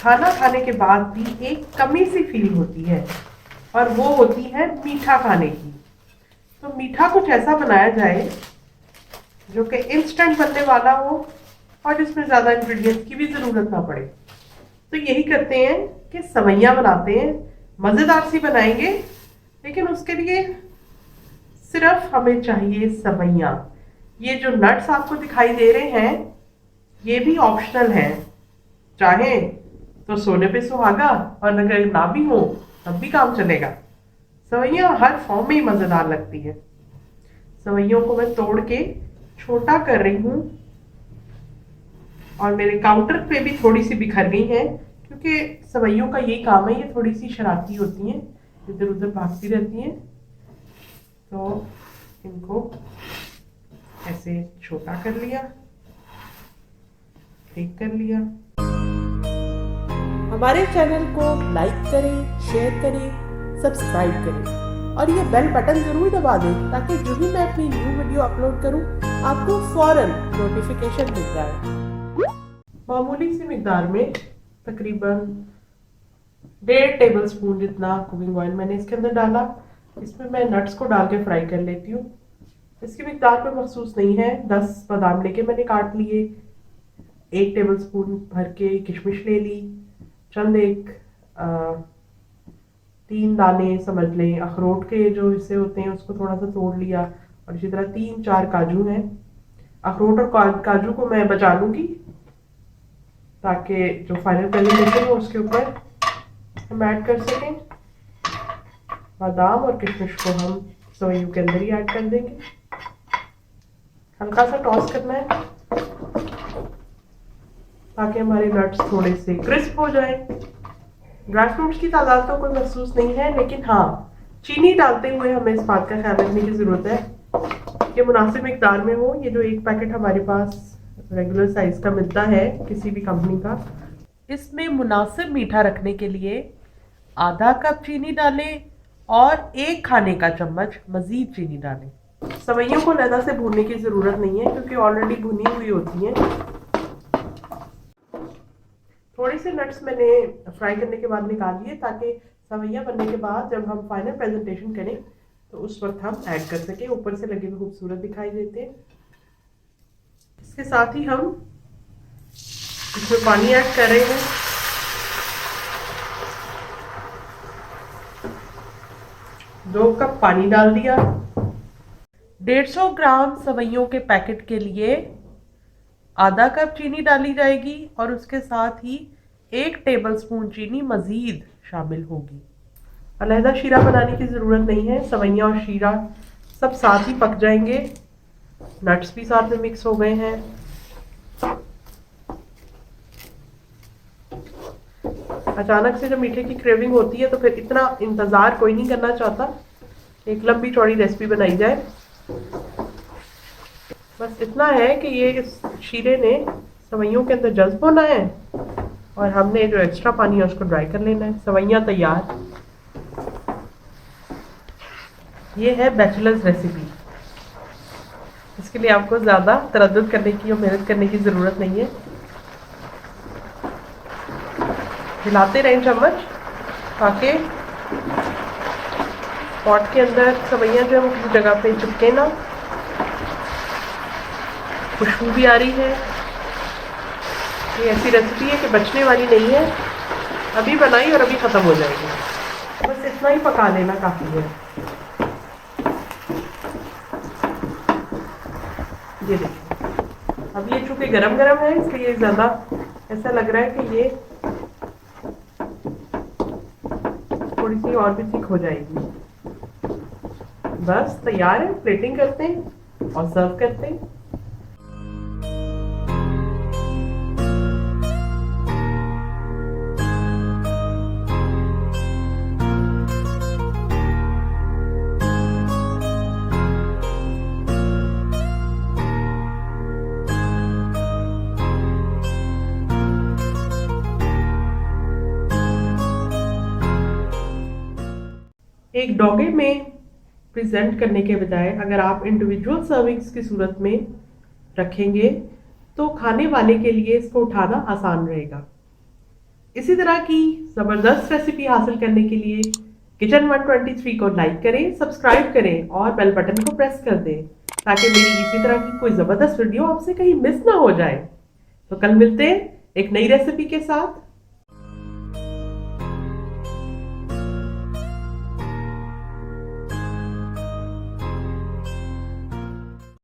खाना खाने के बाद भी एक कमी सी फील होती है, और वो होती है मीठा खाने की। तो मीठा कुछ ऐसा बनाया जाए जो कि इंस्टेंट बनने वाला हो और जिसमें ज़्यादा इंग्रेडिएंट्स की भी ज़रूरत ना पड़े। तो यही करते हैं कि सवैयाँ बनाते हैं। मज़ेदार सी बनाएंगे, लेकिन उसके लिए सिर्फ हमें चाहिए सवैयाँ। ये जो नट्स आपको दिखाई दे रहे हैं ये भी ऑप्शनल हैं। चाहे तो सोने पे सुहागा, और अगर ना भी हो तब भी काम चलेगा। सवैयाँ हर फॉर्म में ही मज़ेदार लगती है। सवैयों को मैं तोड़ के छोटा कर रही हूँ, और मेरे काउंटर पे भी थोड़ी सी बिखर गई हैं, क्योंकि सवैयों का यही काम है, ये थोड़ी सी शरारती होती हैं, इधर उधर भागती रहती हैं। तो इनको ऐसे छोटा कर लिया, ठीक कर लिया। हमारे चैनल को लाइक करें, शेयर करें, सब्सक्राइब करें और ये बेल बटन जरूर दबा दें ताकि जो भी मैं अपनी न्यू वीडियो अपलोड करूं आपको फौरन नोटिफिकेशन मिल जाए। मामूली सी मिकदार में तकरीबन 1.5 टेबल स्पून जितना कुकिंग ऑयल मैंने इसके अंदर डाला। इसमें मैं नट्स को डाल के फ्राई कर लेती हूँ। इसकी मिकदार कोई मखसूस नहीं है। 10 बादाम लेके मैंने काट लिए, 1 टेबल स्पून भर के किशमिश ले ली, चंद 3 दाने समझ लें अखरोट के जो हिस्से होते हैं उसको थोड़ा सा तोड़ लिया, और इसी तरह 3-4 काजू हैं। अखरोट और काजू को मैं बचा लूँगी ताकि जो फाइनल प्रेजेंटेशन हो उसके ऊपर हम ऐड कर सकें। बादाम और किशमिश को हम सवैयों के अंदर ही ऐड कर देंगे। हल्का सा टॉस करना है ताकि हमारे नट्स थोड़े से क्रिस्प हो जाए। ड्राई फ्रूट्स की तादाद तो कोई महसूस नहीं है, लेकिन हाँ, चीनी डालते हुए हमें इस बात का ख्याल रखने की ज़रूरत है कि मुनासिब मिकदार में हो। ये जो एक पैकेट हमारे पास रेगुलर साइज का मिलता है किसी भी कंपनी का, इसमें मुनासिब मीठा रखने के लिए आधा कप चीनी डालें और 1 खाने का चम्मच मज़ीद चीनी डालें। सवैयों को लहदा से भूनने की ज़रूरत नहीं है क्योंकि ऑलरेडी भुनी हुई होती हैं। थोड़े से नट्स मैंने फ्राई करने के बाद निकाल लिए ताकि सवैयाँ बनने के बाद जब हम फाइनल प्रेजेंटेशन करें तो उस वक्त हम ऐड कर सकें। ऊपर से लगे हुए खूबसूरत दिखाई देते हैं। इसके साथ ही हम इसमें पानी ऐड कर रहे हैं। दो कप पानी डाल दिया। 150 ग्राम सवैयों के पैकेट के लिए आधा कप चीनी डाली जाएगी और उसके साथ ही 1 टेबल स्पून चीनी मज़ीद शामिल होगी। अलहदा शीरा बनाने की ज़रूरत नहीं है। सवैयाँ और शीरा सब साथ ही पक जाएंगे। नट्स भी साथ में मिक्स हो गए हैं। अचानक से जब मीठे की क्रेविंग होती है तो फिर इतना इंतज़ार कोई नहीं करना चाहता, एक लंबी चौड़ी रेसिपी बनाई जाए। बस इतना है कि ये इस शीरे ने सवैयों के अंदर जज्ब होना है और हमने जो एक्स्ट्रा पानी है उसको ड्राई कर लेना है। सवैयाँ तैयार। ये है बैचलर्स रेसिपी। इसके लिए आपको ज़्यादा तरद्दुद करने की और मेहनत करने की ज़रूरत नहीं है। हिलाते रहें चम्मच ताकि पॉट के अंदर सवैयाँ जो है वो किसी जगह पे चिपके ना। खुशबू भी आ रही है। ये ऐसी रेसिपी है कि बचने वाली नहीं है। अभी बनाई और अभी ख़त्म हो जाएगी। बस इतना ही पका लेना काफ़ी है। ये देखिए, अब ये चूँकि गरम गरम है इसलिए ज़्यादा ऐसा लग रहा है कि ये थोड़ी सी और भी थिक हो जाएगी। बस तैयार है। प्लेटिंग करते हैं और सर्व करते हैं। एक डोगे में प्रेजेंट करने के बजाय अगर आप इंडिविजुअल सर्विंग्स की सूरत में रखेंगे तो खाने वाले के लिए इसको उठाना आसान रहेगा। इसी तरह की ज़बरदस्त रेसिपी हासिल करने के लिए किचन 123 को लाइक करें, सब्सक्राइब करें और बेल बटन को प्रेस कर दें ताकि मेरी इसी तरह की कोई ज़बरदस्त वीडियो आपसे कहीं मिस ना हो जाए। तो कल मिलते हैं एक नई रेसिपी के साथ।